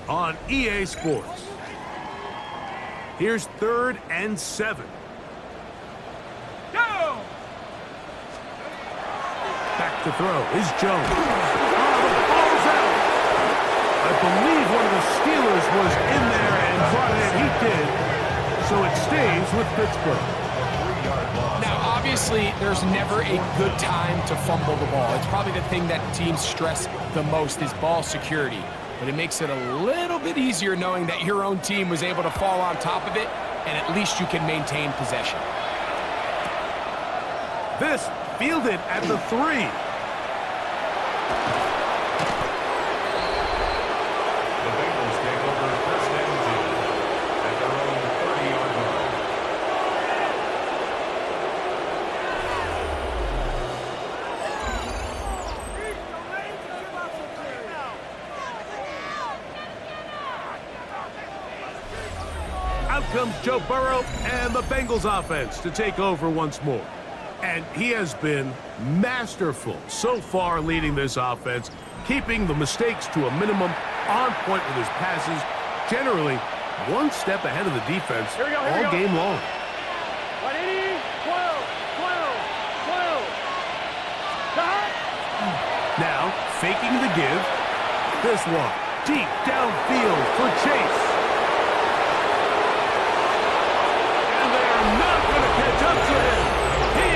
on EA Sports. Here's 3rd and 7. Go! Back to throw is Jones. The ball's out. I believe one of the Steelers was in there and brought it. He did. So it stays with Pittsburgh. Now, obviously, there's never a good time to fumble the ball. It's probably the thing that teams stress the most is ball security. But it makes it a little bit easier knowing that your own team was able to fall on top of it, and at least you can maintain possession. This fielded at the 3. The Bengals take over 1st and 10 at their own 30-yard line. Out comes Joe Burrow and the Bengals offense to take over once more. And he has been masterful so far leading this offense, keeping the mistakes to a minimum, on point with his passes, generally one step ahead of the defense all game long. 180, 12, 12, 12. Now, faking the give. This one, deep downfield for Chase. And they're not going to catch up to him. He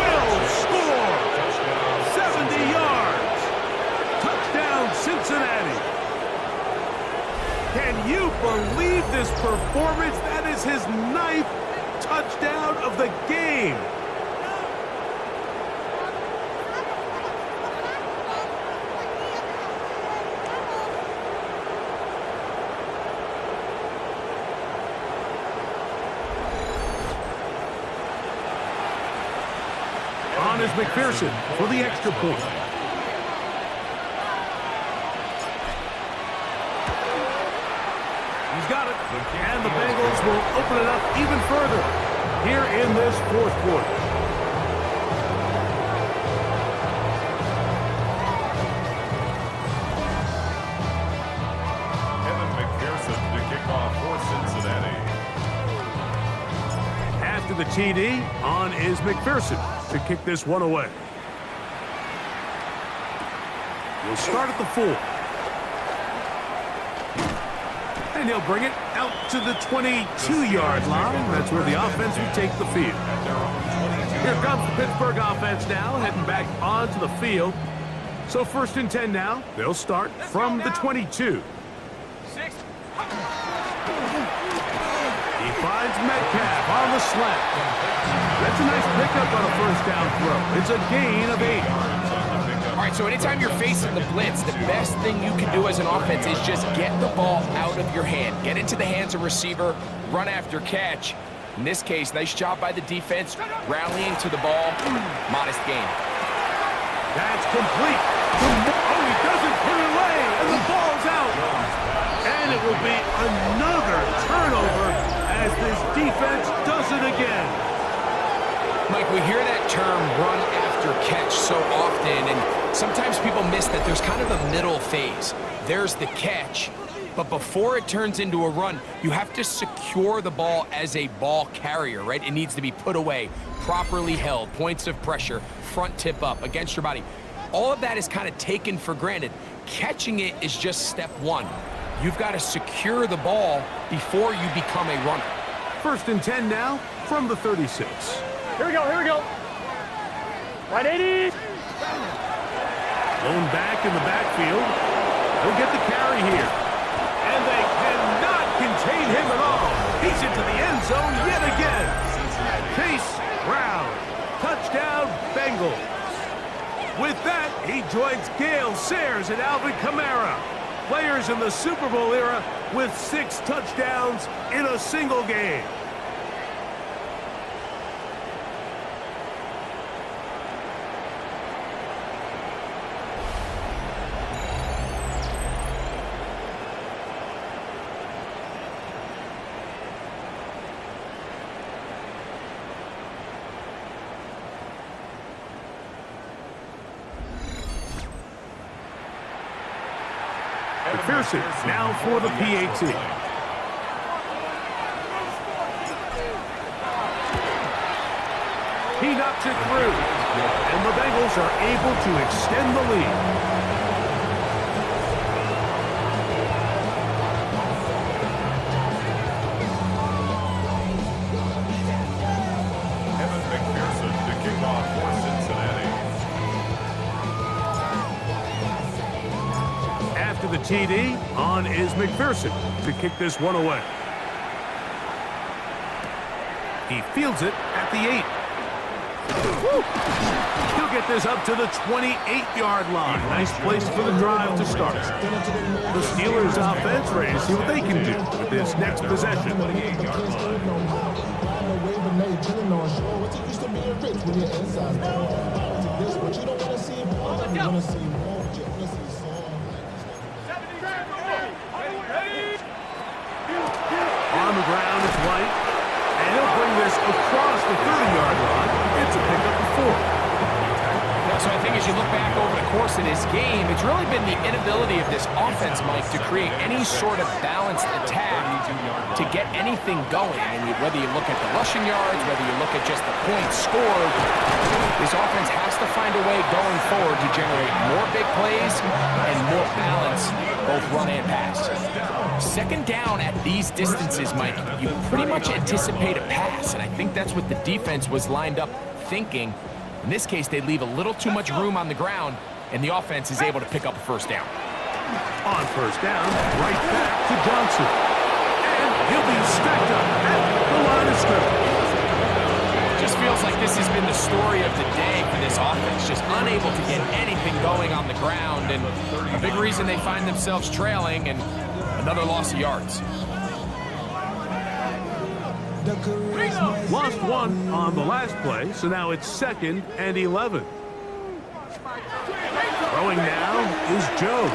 will score. 70 yards. Touchdown, Cincinnati. Can you believe this performance? That is his 9th touchdown of the game. On is McPherson for the extra point. He's got it. And the Bengals will open it up even further here in this 4th quarter. Kevin McPherson to kick off for Cincinnati. After the TD, on is McPherson to kick this one away. We'll start at the 4. And he'll bring it out to the 22-yard line. That's where the offense will take the field. Here comes the Pittsburgh offense now, heading back onto the field. So 1st and 10 now. They'll start from the 22. He finds Metcalf on the slant. That's a nice pickup on a 1st down throw. It's a gain of 8. All right, so anytime you're facing the blitz, the best thing you can do as an offense is just get the ball out of your hand. Get into the hands of receiver, run after catch. In this case, nice job by the defense, rallying to the ball. Modest gain. That's complete. Oh, he doesn't put it away, and the ball's out. And it will be another turnover as this defense does it again. Mike, we hear that term run after catch so often, and sometimes people miss that there's kind of a middle phase. There's the catch, but before it turns into a run, you have to secure the ball as a ball carrier, right? It needs to be put away, properly held, points of pressure, front tip up against your body. All of that is kind of taken for granted. Catching it is just step 1. You've got to secure the ball before you become a runner. 1st and 10 now from the 36. Here we go, here we go. 180. Blown back in the backfield. He'll get the carry here. And they cannot contain him at all. He's into the end zone yet again. Chase Brown. Touchdown, Bengals. With that, he joins Gale Sayers and Alvin Kamara. Players in the Super Bowl era with 6 touchdowns in a single game. McPherson now for the PAT. He knocks it through, and the Bengals are able to extend the lead. After the TD, on is McPherson to kick this one away. He fields it at the 8. Woo! He'll get this up to the 28-yard line. Nice place for the drive to start. The Steelers' offense ready to see what they can do with this next possession. On the ground, it's White, and he'll bring this across the 30-yard line. It's a pickup of 4. So I think as you look back over the course of this game, it's really been the inability of this offense, Mike, to create any sort of balanced attack to get anything going. And whether you look at the rushing yards, whether you look at just the points scored, this offense has to find a way going forward to generate more big plays and more balance, both run and pass. Second down at these distances, Mike, you pretty much anticipate a pass, and I think that's what the defense was lined up thinking. In this case, they leave a little too much room on the ground, and the offense is able to pick up a first down. On first down, right back to Johnson. And he'll be stacked up at the line of scrimmage. Just feels like this has been the story of the day for this offense, just unable to get anything going on the ground, and a big reason they find themselves trailing, and another loss of yards. Lost one on the last play, so now it's 2nd and 11. Throwing now is Jones.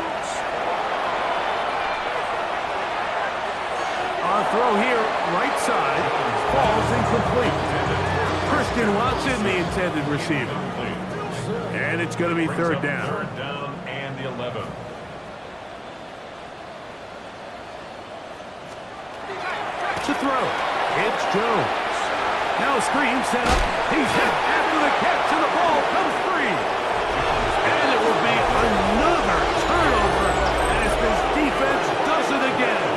Our throw here, right side, falls incomplete. Christian Watson, the intended receiver. And it's going to be 3rd down. 3rd down and 11. To throw. It's Jones. Now a screen set up. He's hit after the catch, and the ball comes free. And it will be another turnover as this defense does it again.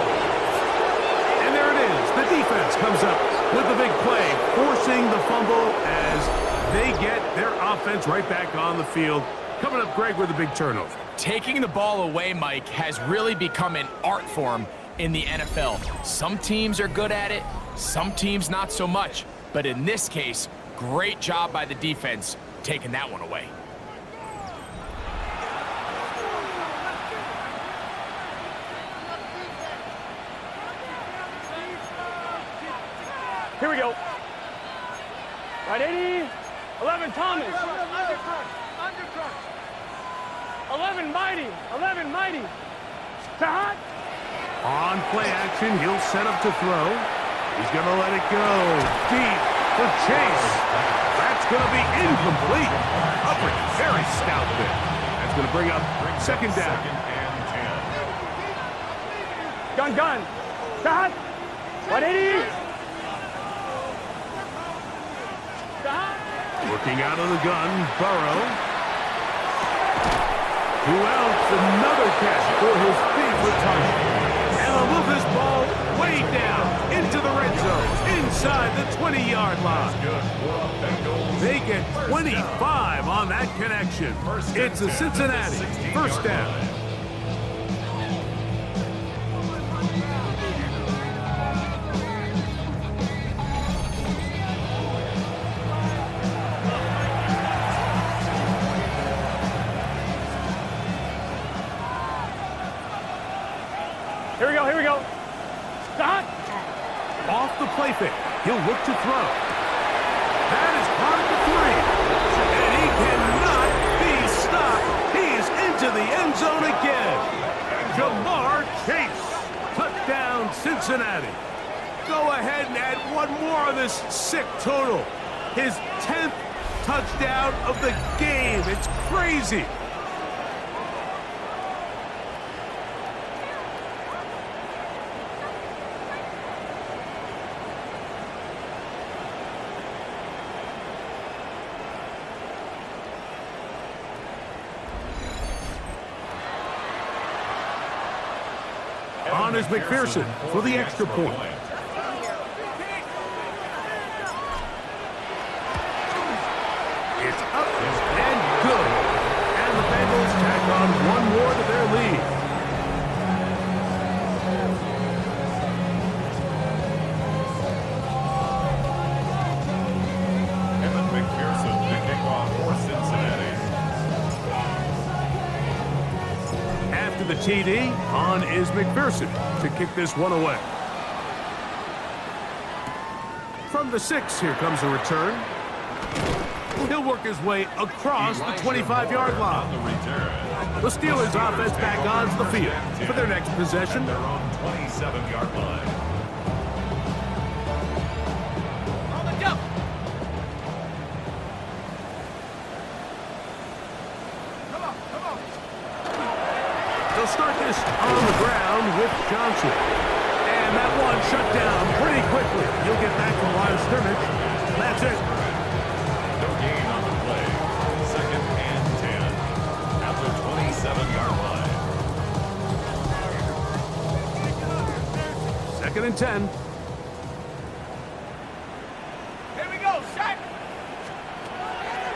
And there it is. The defense comes up with the big play, forcing the fumble as they get their offense right back on the field. Coming up, Greg, with a big turnover. Taking the ball away, Mike, has really become an art form in the NFL. Some teams are good at it, some teams not so much. But in this case, great job by the defense taking that one away. Here we go. Right 80. 11 Thomas. 11 Mighty. 11 Mighty. To Hot. On play action, he'll set up to throw. He's going to let it go deep for Chase. That's going to be incomplete. Upper, very stout there. That's going to bring up 2nd down. 2nd and 10. Gun. Shot. 180. Shot. Working out of the gun, Burrow. Who else? Another catch for his favorite target. And they'll move this ball way down into the red zone, inside the 20-yard line. They get 25 on that connection. It's a Cincinnati 1st down. Here we go. Stop. Off the play fake. He'll look to throw. That is caught at the 3. And he cannot be stopped. He's into the end zone again. Jamar Chase. Touchdown, Cincinnati. Go ahead and add one more on this sick total. His 10th touchdown of the game. It's crazy. On is McPherson for the extra point. It's up and good. And the Bengals tack on one more to their lead. McPherson to kick off for Cincinnati. After the TD, on is McPherson to kick this one away. From the 6, here comes a return. He'll work his way across the 25-yard line. The Steelers offense back onto the field for their next possession. Their own 27-yard line. They'll start this on the ground with Johnson. And that one shut down pretty quickly. He'll get back to the line of scrimmage. That's it. No gain on the play. 2nd and 10 at the 27-yard line. 2nd and 10. Here we go, set.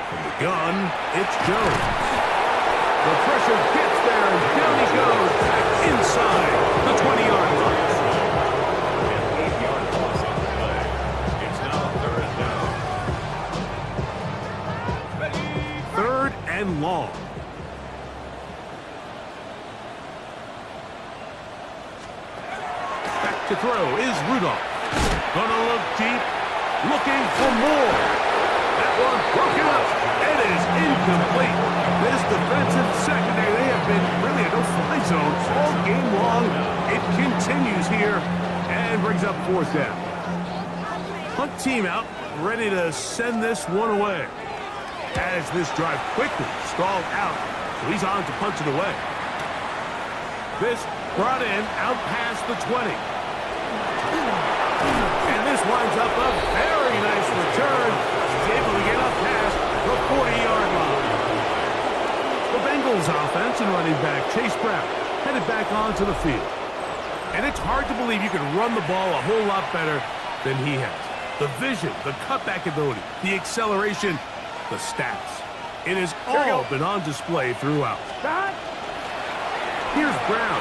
From the gun, it's Jones. The pressure gets there, and down he goes back inside the 20-yard line. An 8-yard loss on the play. It's now 3rd down. 3rd and long. Back to throw is Rudolph. Gonna look deep, looking for more. That one broken up. It is incomplete. This defensive secondary, they have been really a no-fly zone all game long. It continues here and brings up 4th down. Hunt team out, ready to send this one away. As this drive quickly stalled out, so he's on to punch it away. This brought in out past the 20. And this winds up a very nice return. He's able to get up past the 40-yard line. The Bengals offense and running back Chase Brown headed back onto the field. And it's hard to believe you can run the ball a whole lot better than he has. The vision, the cutback ability, the acceleration, the stats. It has all been on display throughout. Here's Brown.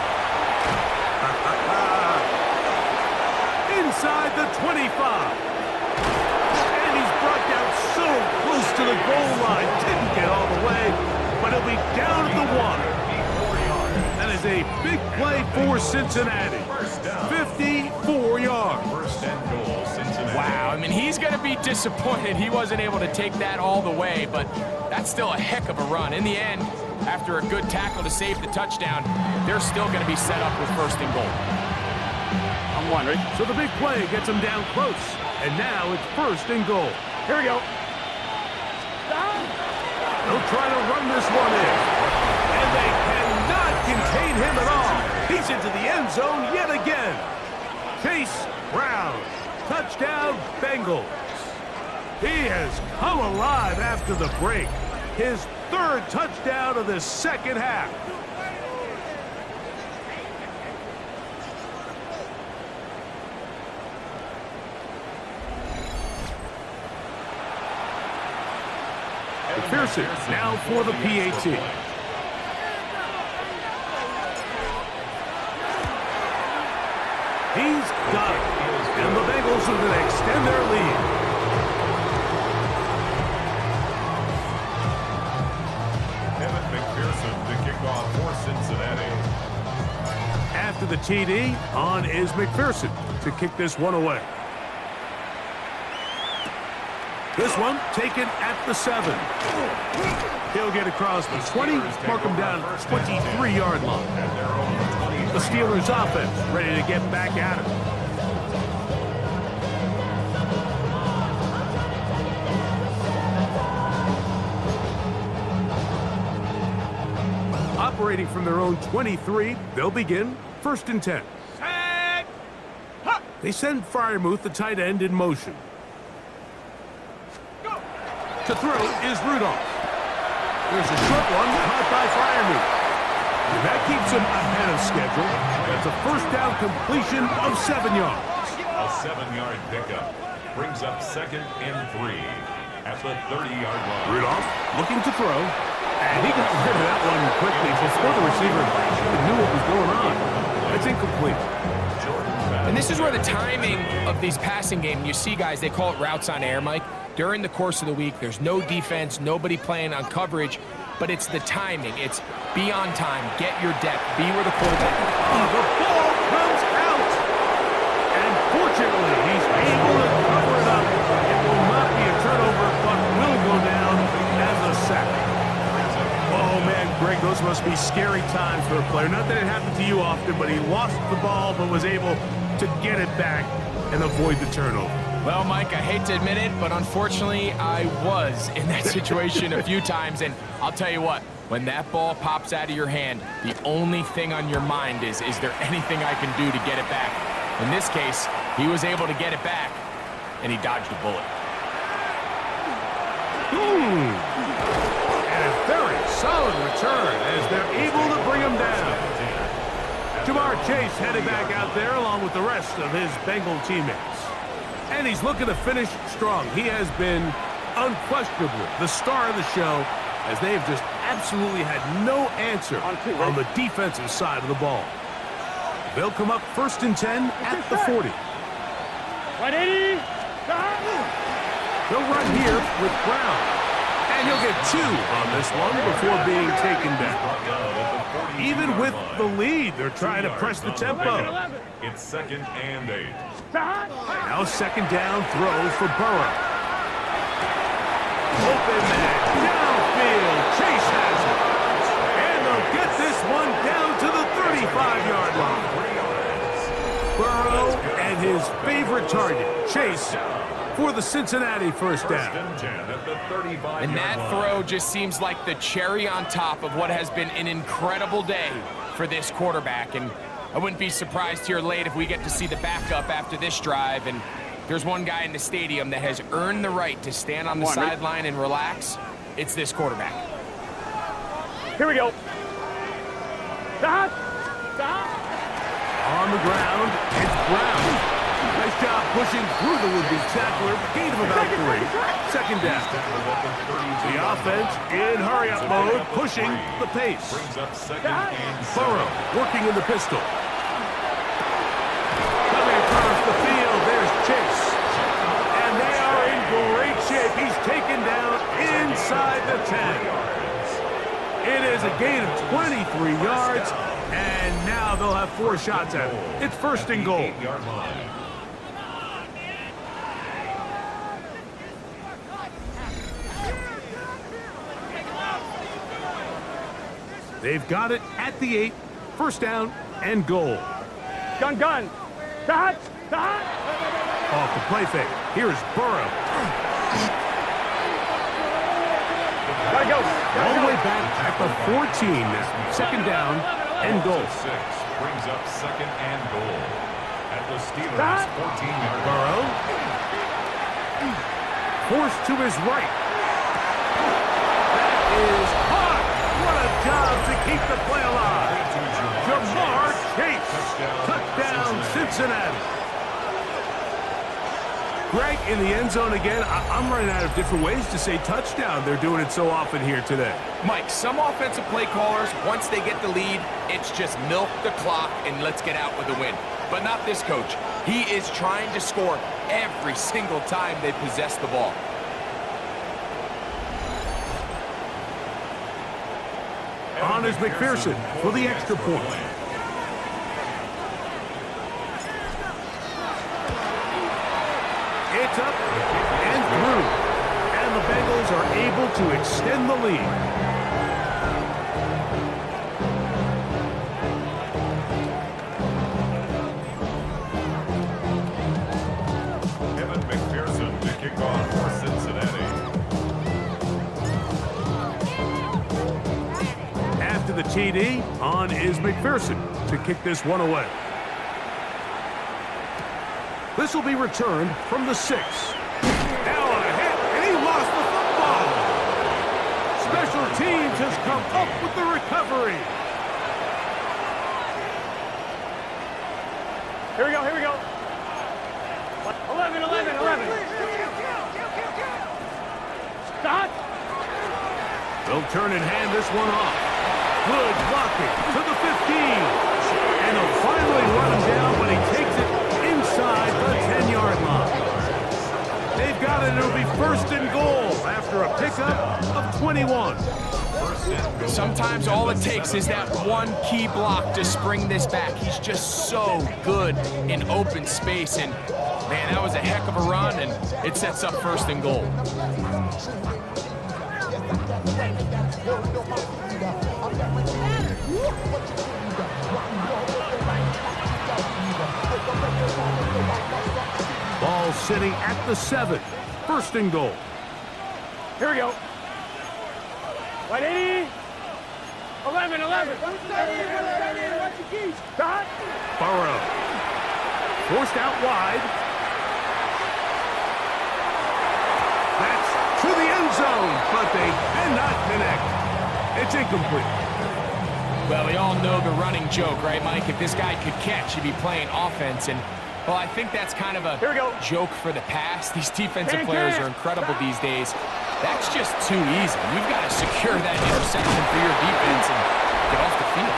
Inside the 25. And he's brought down so close to the goal line. Didn't get all the way, but he'll be down at the 1. That is a big play for Cincinnati. 54 yards. 1st and goal, Cincinnati. Wow, I mean, he's going to be disappointed he wasn't able to take that all the way, but that's still a heck of a run. In the end, after a good tackle to save the touchdown, they're still going to be set up with 1st and goal. I'm wondering. So the big play gets him down close. And now it's 1st and goal. Here we go. They'll try to run this one in. And they cannot contain him at all. He's into the end zone yet again. Chase Brown. Touchdown, Bengals. He has come alive after the break. His 3rd touchdown of the 2nd half. McPherson now for the PAT. He's got it. And the Bengals are going to extend their lead. McPherson to kick off for Cincinnati. After the TD, on is McPherson to kick this one away. This one taken at the 7. He'll get across the 20, mark him down at the 23-yard line. The Steelers offense ready to get back at it. Operating from their own 23, they'll begin 1st and 10. They send Freiermuth, the tight end, in motion. To throw is Rudolph. There's a short one caught by Freiermuth. And that keeps him ahead of schedule. That's a first down completion of 7 yards. A 7-yard pickup brings up 2nd and 3 at the 30-yard line. Rudolph looking to throw, and he got rid of that one quickly before the receiver even knew what was going on. It's incomplete. And this is where the timing of these passing games, you see guys, they call it routes on air, Mike. During the course of the week, there's no defense, nobody playing on coverage, but it's the timing. It's be on time, get your depth, be where the quarterback is. Oh, the ball comes out. And fortunately, he's able to cover it up. It will not be a turnover, but will go down as a sack. Oh, man, Greg, those must be scary times for a player. Not that it happened to you often, but he lost the ball but was able to get it back and avoid the turnover. Well, Mike, I hate to admit it, but unfortunately, I was in that situation a few times, and I'll tell you what, when that ball pops out of your hand, the only thing on your mind is there anything I can do to get it back? In this case, he was able to get it back, and he dodged a bullet. And a very solid return as they're able to bring him down. Jamar Chase headed back out there along with the rest of his Bengal teammates. And he's looking to finish strong. He has been unquestionably the star of the show as they have just absolutely had no answer on the defensive side of the ball. They'll come up 1st and 10 at the 40. 180. They'll run here with Brown. And he'll get 2 on this one before being taken down. Even with the lead, they're trying to press the tempo. It's 2nd and 8. Now 2nd down throw for Burrow. Open man, downfield, Chase has it. And they'll get this one down to the 35-yard line. Burrow and his favorite target, Chase, for the Cincinnati first down. And that throw just seems like the cherry on top of what has been an incredible day for this quarterback. And I wouldn't be surprised here late if we get to see the backup after this drive. And there's one guy in the stadium that has earned the right to stand on the sideline and relax. It's this quarterback. Here we go. Stop. On the ground, it's Brown. Nice job pushing through the would-be tackler. Gain of about 3. 2nd down. The offense in hurry-up mode, pushing the pace. Burrow working in the pistol. Coming across the field, there's Chase. And they are in great shape. He's taken down inside the 10. It is a gain of 23 yards, and now they'll have 4 shots at it. It's 1st and goal. They've got it at the 8, 1st down and goal. Gun. Stop. Off the play fake. Here's Burrow. Gotta go. All the way back at the 14 now. 2nd down and goal. 6 brings up 2nd and goal at the Steelers' 14-yard line. Burrow. Forced to his right. That is hot. What a job to keep the play alive. Jamar Chase. Touchdown, Cincinnati. Greg, in the end zone again. I'm running out of different ways to say touchdown. They're doing it so often here today. Mike, some offensive play callers, once they get the lead, it's just milk the clock and let's get out with a win. But not this coach. He is trying to score every single time they possess the ball. On is McPherson for the extra point. It's up and through. And the Bengals are able to extend the lead. Kevin McPherson to kick off for Cincinnati. After the TD, on is McPherson to kick this one away. This will be returned from the 6. Now on a hit, and he lost the football. Special teams has come up with the recovery. Here we go, here we go. 11, 11, 11. Stop. They'll turn and hand this one off. Good blocking to the 15. And they'll finally run him down when he takes it inside the 10-yard line. They've got it. It'll be first and goal after a pickup of 21. Sometimes all it takes is that one key block to spring this back. He's just so good in open space. And, man, that was a heck of a run, and it sets up first and goal. Ball sitting at the 7. First and goal. Here we go. 180. 11, 11. Stop. Burrow. Forced out wide. That's to the end zone, but they cannot connect. It's incomplete. Well, we all know the running joke, right, Mike? If this guy could catch, he'd be playing offense. And, well, I think that's kind of a joke for the past. These defensive players are incredible these days. That's just too easy. You've got to secure that interception for your defense and get off the field.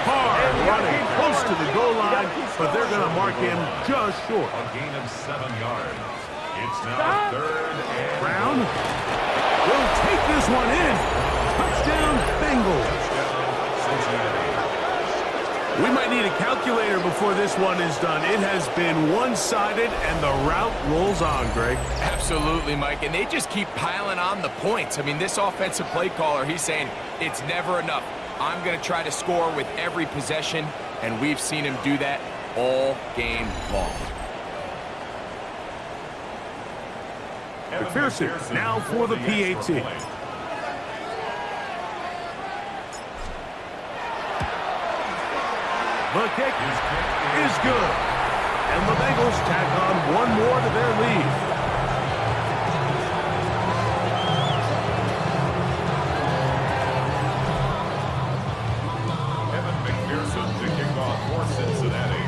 Hard running close to the goal line, but they're going to mark him just short. A gain of 7 yards. It's now third and Brown will take this one in. Touchdown, Bengals. We might need a calculator before this one is done. It has been one-sided, and the route rolls on, Greg. Absolutely, Mike, and they just keep piling on the points. I mean, this offensive play caller, he's saying it's never enough. I'm going to try to score with every possession, and we've seen him do that all game long. McPherson now for the PAT. The kick is good. And the Bengals tack on one more to their lead. Evan McPherson to kick off for Cincinnati.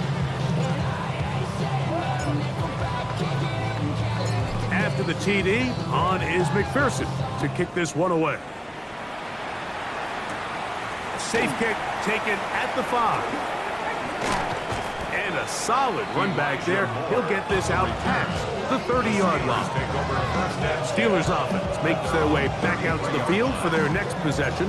After the TD, on is McPherson to kick this one away. Safe kick taken at the 5. And a solid run back there. He'll get this out past the 30-yard line. Steelers offense makes their way back out to the field for their next possession.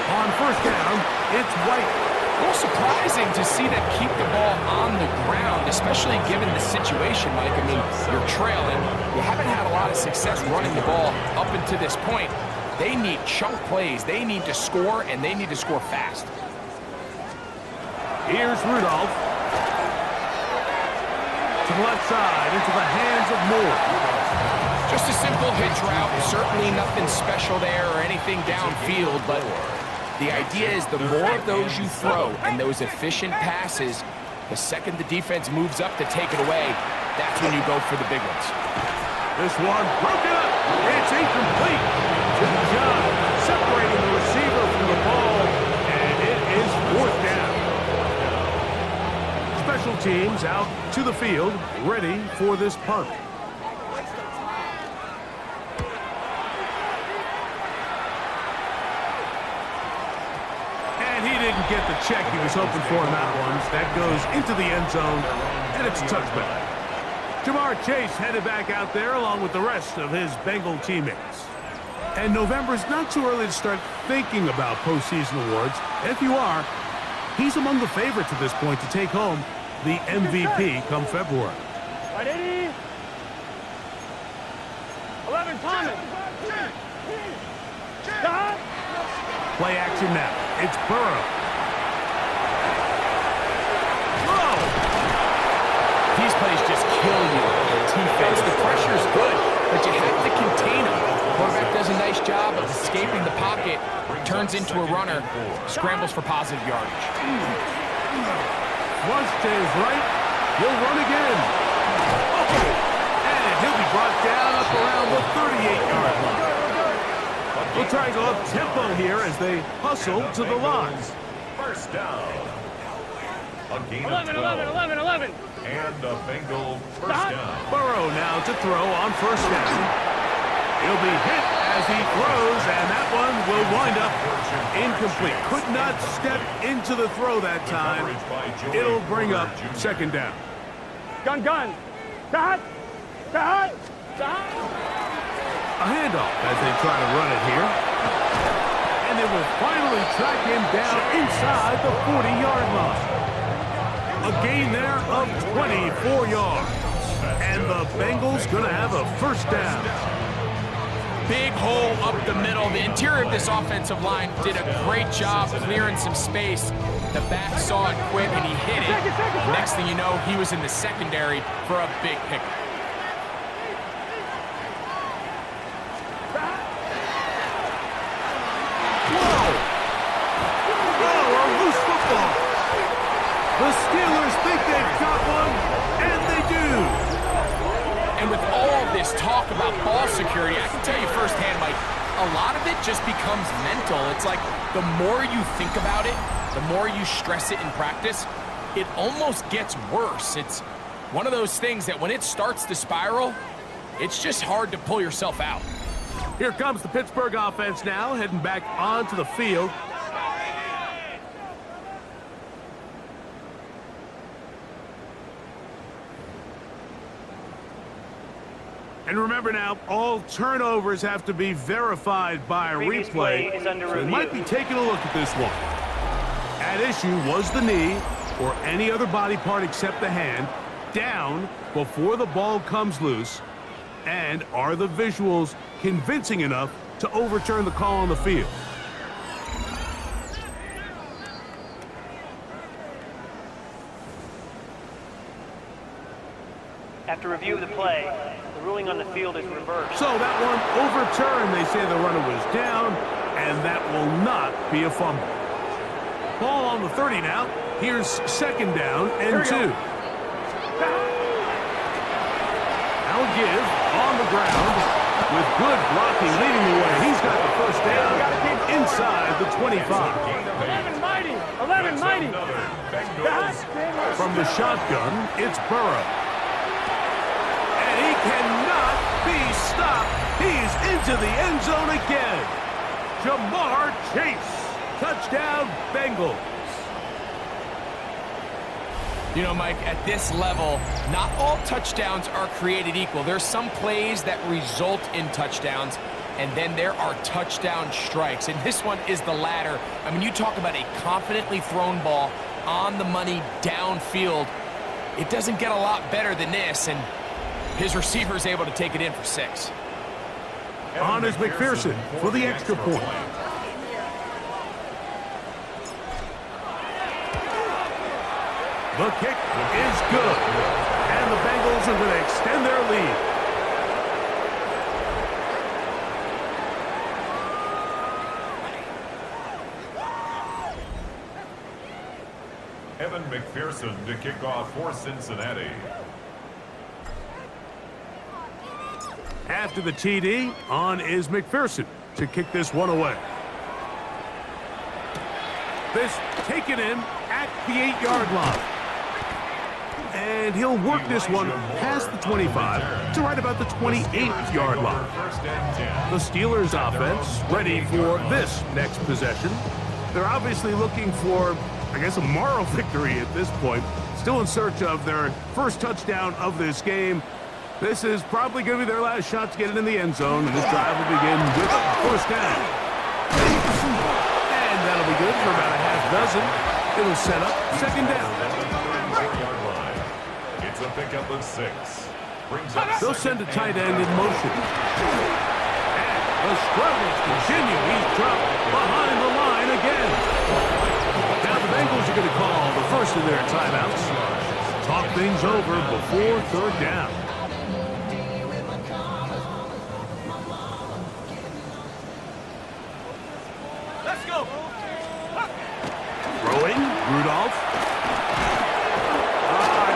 On first down, it's White. A little surprising to see them keep the ball on the ground, especially given the situation, Mike. I mean, you're trailing. You haven't had a lot of success running the ball up until this point. They need chunk plays. They need to score, and they need to score fast. Here's Rudolph. To the left side, into the hands of Moore. Just a simple hitch route. Certainly nothing special there or anything downfield, but the idea is the more of those you throw and those efficient passes, the second the defense moves up to take it away, that's when you go for the big ones. This one broken up. It's incomplete. Good job separating the receiver from the ball, and it is fourth down. Special teams out to the field, ready for this punt. Didn't get the check he was hoping for in that one. That goes into the end zone, and it's a touchback. Jamar Chase headed back out there along with the rest of his Bengal teammates. And November's not too early to start thinking about postseason awards. If you are, he's among the favorites at this point to take home the MVP come February. 180. 11, Thomas. Stop. Play action now. It's Burrow. These plays just kill you. Defense, the pressure's good, but you have to contain them. Quarterback does a nice job of escaping the pocket, turns into a runner, scrambles for positive yardage. Once to his right, he'll run again. And he'll be brought down up around the 38-yard line. We'll try to go up tempo here as they hustle to the line. First down. A gain of 11, 11, 11, 11. And a Bengal first down. Burrow now to throw on first down. He'll be hit as he throws, and that one will wind up incomplete. Could not step into the throw that time. It'll bring up second down. Gun, gun. Cut. Cut. Cut. A handoff as they try to run it here. And they will finally track him down inside the 40-yard line. A gain there of 24 yards. And the Bengals going to have a first down. Big hole up the middle. The interior of this offensive line did a great job clearing some space. The back saw it quick and he hit it. Next thing you know, he was in the secondary for a big pickup. A loose football. The Steelers think they've got one, and they do. And with all this talk about ball security, I can tell you firsthand, Mike, a lot of it just becomes mental. It's like the more you think about it, the more you stress it in practice, it almost gets worse. It's one of those things that when it starts to spiral, it's just hard to pull yourself out. Here comes the Pittsburgh offense now, heading back onto the field. And remember now, all turnovers have to be verified by a Previous replay. play is under So they review. might be taking a look at this one. At issue was the knee or any other body part except the hand down before the ball comes loose. And are the visuals convincing enough to overturn the call on the field? After review of the play, the ruling on the field is reversed. So that one overturned. They say the runner was down, and that will not be a fumble. Ball on the 30 now. Here's second down and 2. Now give on the ground with good blocking leading the way. He's got the first down inside the 25. 11 mighty. 11 mighty. From the shotgun, it's Burrow. He cannot be stopped. He's into the end zone again. Jamar Chase. Touchdown, Bengals. You know, Mike, at this level, not all touchdowns are created equal. There's some plays that result in touchdowns, and then there are touchdown strikes. And this one is the latter. I mean, you talk about a confidently thrown ball on the money downfield. It doesn't get a lot better than this, and his receiver is able to take it in for 6. On is McPherson for the extra point. The kick is good. And the Bengals are going to extend their lead. Evan McPherson to kick off for Cincinnati. After the TD, on is McPherson to kick this one away. This taken in at the 8-yard line. And he'll work this one past the 25 to right about the 28-yard line. The Steelers offense ready for this next possession. They're obviously looking for, I guess, a moral victory at this point. Still in search of their first touchdown of this game. This is probably going to be their last shot to get it in the end zone, and this drive will begin with first down. And that'll be good for about a half dozen. It'll set up second down. It's a pickup of 6. They'll send a tight end in motion. And the struggles continue. He's dropped behind the line again. Now the Bengals are going to call the first of their timeouts. Talk things over before third down. Let's go. Throwing, Rudolph.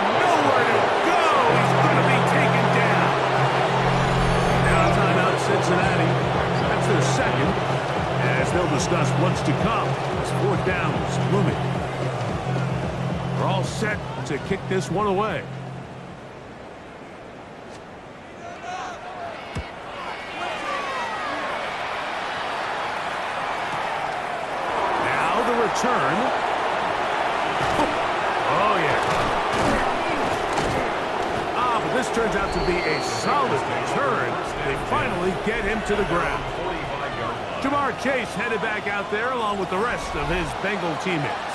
Nowhere to go. He's going to be taken down. Now timeout Cincinnati. That's their second. they'll discuss what's to come as fourth down is looming. We're all set to kick this one away. Now the return. Oh, yeah. But this turns out to be a solid return. They finally get him to the ground. Jamar Chase headed back out there along with the rest of his Bengal teammates.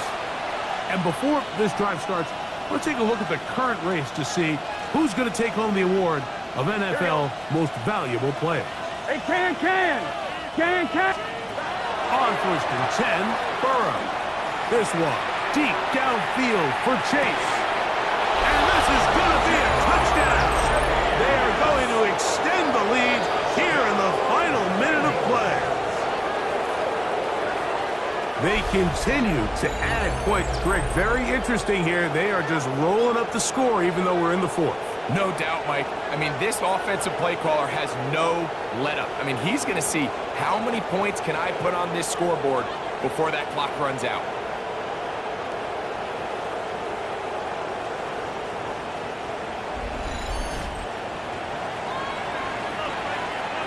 And before this drive starts, let's take a look at the current race to see who's going to take home the award of NFL Most Valuable Player. Hey, can. On first and 10, Burrow. This one, deep downfield for Chase. And this is going to be a touchdown. They are going to extend the lead here in the final minute of play. They continue to add points. Greg, very interesting here. They are just rolling up the score even though we're in the fourth. No doubt, Mike. I mean, this offensive play caller has no let-up. I mean, he's going to see how many points can I put on this scoreboard before that clock runs out.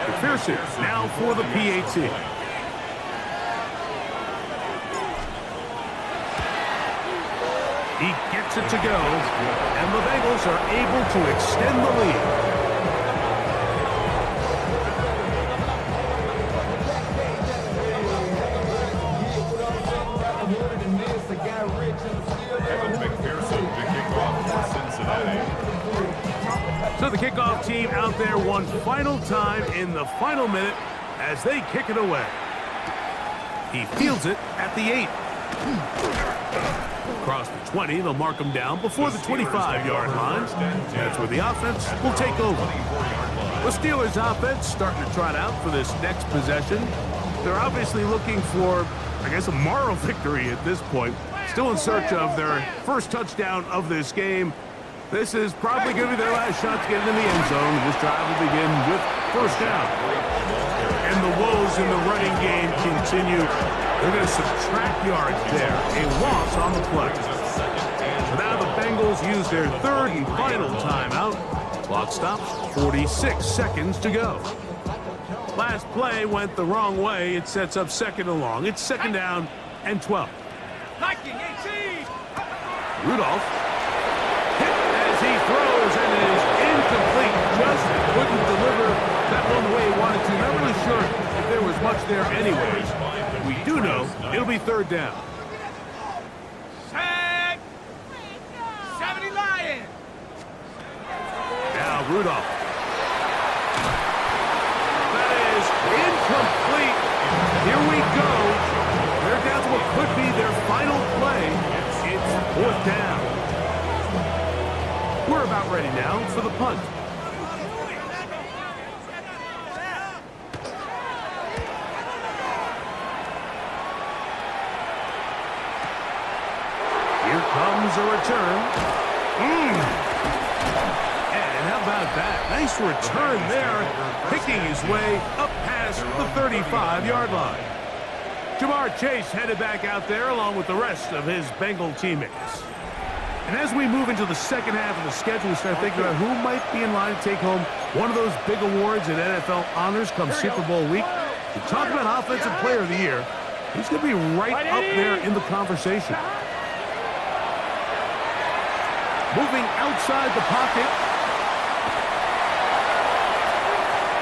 McPherson now for the PAT. He gets it to go, and the Bengals are able to extend the lead. McPherson to kick off for Cincinnati. So the kickoff team out there one final time in the final minute as they kick it away. He fields it at the 8. Across the 20, they'll mark him down before the 25-yard line. That's where the offense will take over. The Steelers' offense starting to trot out for this next possession. They're obviously looking for, I guess, a moral victory at this point. Still in search of their first touchdown of this game. This is probably going to be their last shot to get into the end zone. This drive will begin with first down. And the woes in the running game continue. They're going to subtract yards there. A loss on the play. So now the Bengals use their third and final timeout. Clock stops. 46 seconds to go. Last play went the wrong way. It sets up second and long. It's second down and 12. Rudolph hit as he throws, and it is incomplete. Just couldn't deliver that one the way he wanted to. Not really sure if there was much there anyways. We do know it'll be third down. Sack! 70 Lions! Now Rudolph. That is incomplete. Here we go. They're down to what could be their final play. It's fourth down. We're about ready now for the punt. Here comes a return. And how about that? Nice return there, picking his way up past the 35-yard line. Jamar Chase headed back out there along with the rest of his Bengal teammates. And as we move into the second half of the schedule, we start thinking about who might be in line to take home one of those big awards at NFL honors come Super Bowl week. We talk about Offensive Player of the Year. He's going to be right up there in the conversation. Moving outside the pocket.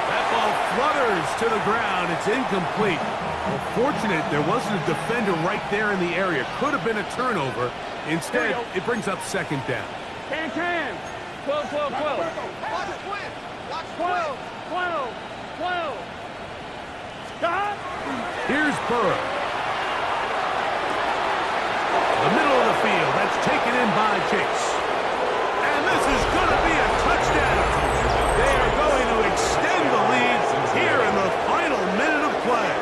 That ball flutters to the ground. It's incomplete. Well, fortunate there wasn't a defender right there in the area. Could have been a turnover. Instead, it brings up second down. Can. 12. 12. Stop. Here's Burrow. The middle of the field. That's taken in by Chase. And this is going to be a touchdown. They are going to extend the lead here in the final minute of play.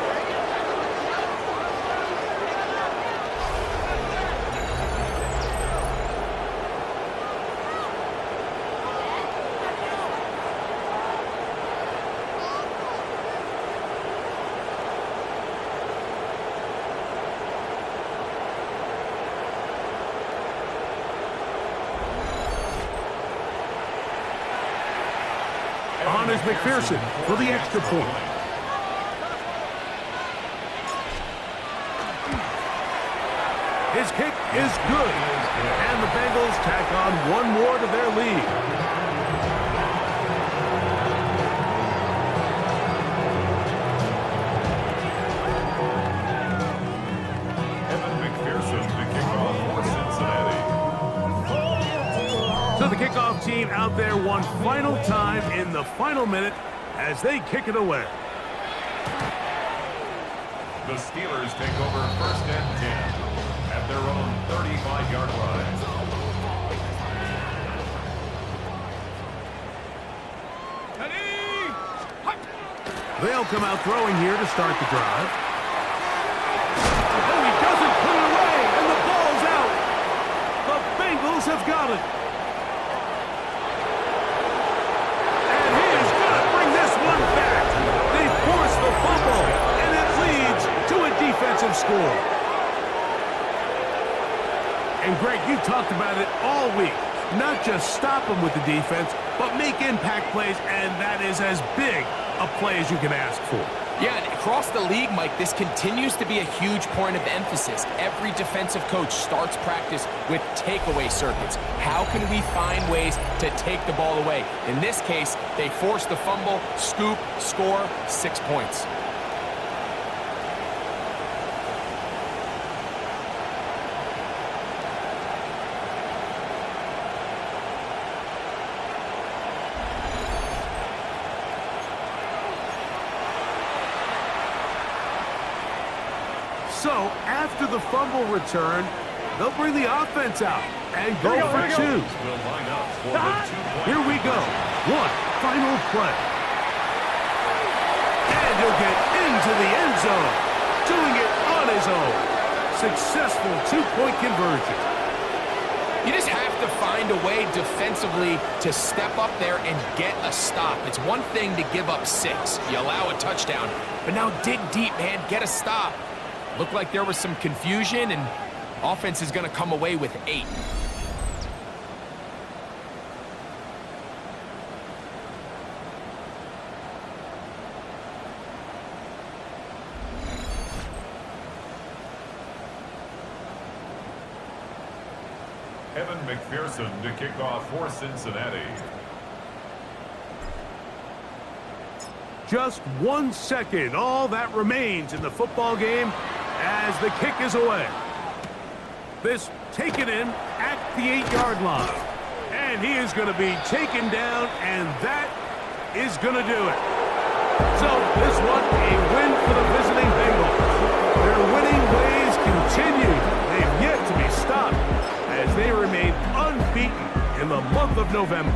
Here's McPherson for the extra point. His kick is good. And the Bengals tack on one more to their lead. So the kickoff team out there one final time in the final minute as they kick it away. The Steelers take over 1st and 10 at their own 35-yard line. They'll come out throwing here to start the drive. Oh, he doesn't put it away, and the ball's out. The Bengals have got it. And he is going to bring this one back. They force the fumble, and it leads to a defensive score. And Greg, you talked about it all week. Not just stop them with the defense, but make impact plays, and that is as big a play as you can ask for. Yeah, and across the league, Mike, this continues to be a huge point of emphasis. Every defensive coach starts practice with takeaway circuits. How can we find ways to take the ball away? In this case, they force the fumble, scoop, score, 6 points. So, after the fumble return, they'll bring the offense out and go for two. Here we go. One final play. And he'll get into the end zone, doing it on his own. Successful two-point conversion. You just have to find a way defensively to step up there and get a stop. It's one thing to give up 6. You allow a touchdown. But now dig deep, man. Get a stop. Looked like there was some confusion, and offense is going to come away with 8. Evan McPherson to kick off for Cincinnati. Just 1 second, all that remains in the football game as the kick is away. This taken in at the 8-yard line. And he is going to be taken down, and that is going to do it. So this one, a win for the visiting Bengals. Their winning ways continue. They've yet to be stopped as they remain unbeaten in the month of November.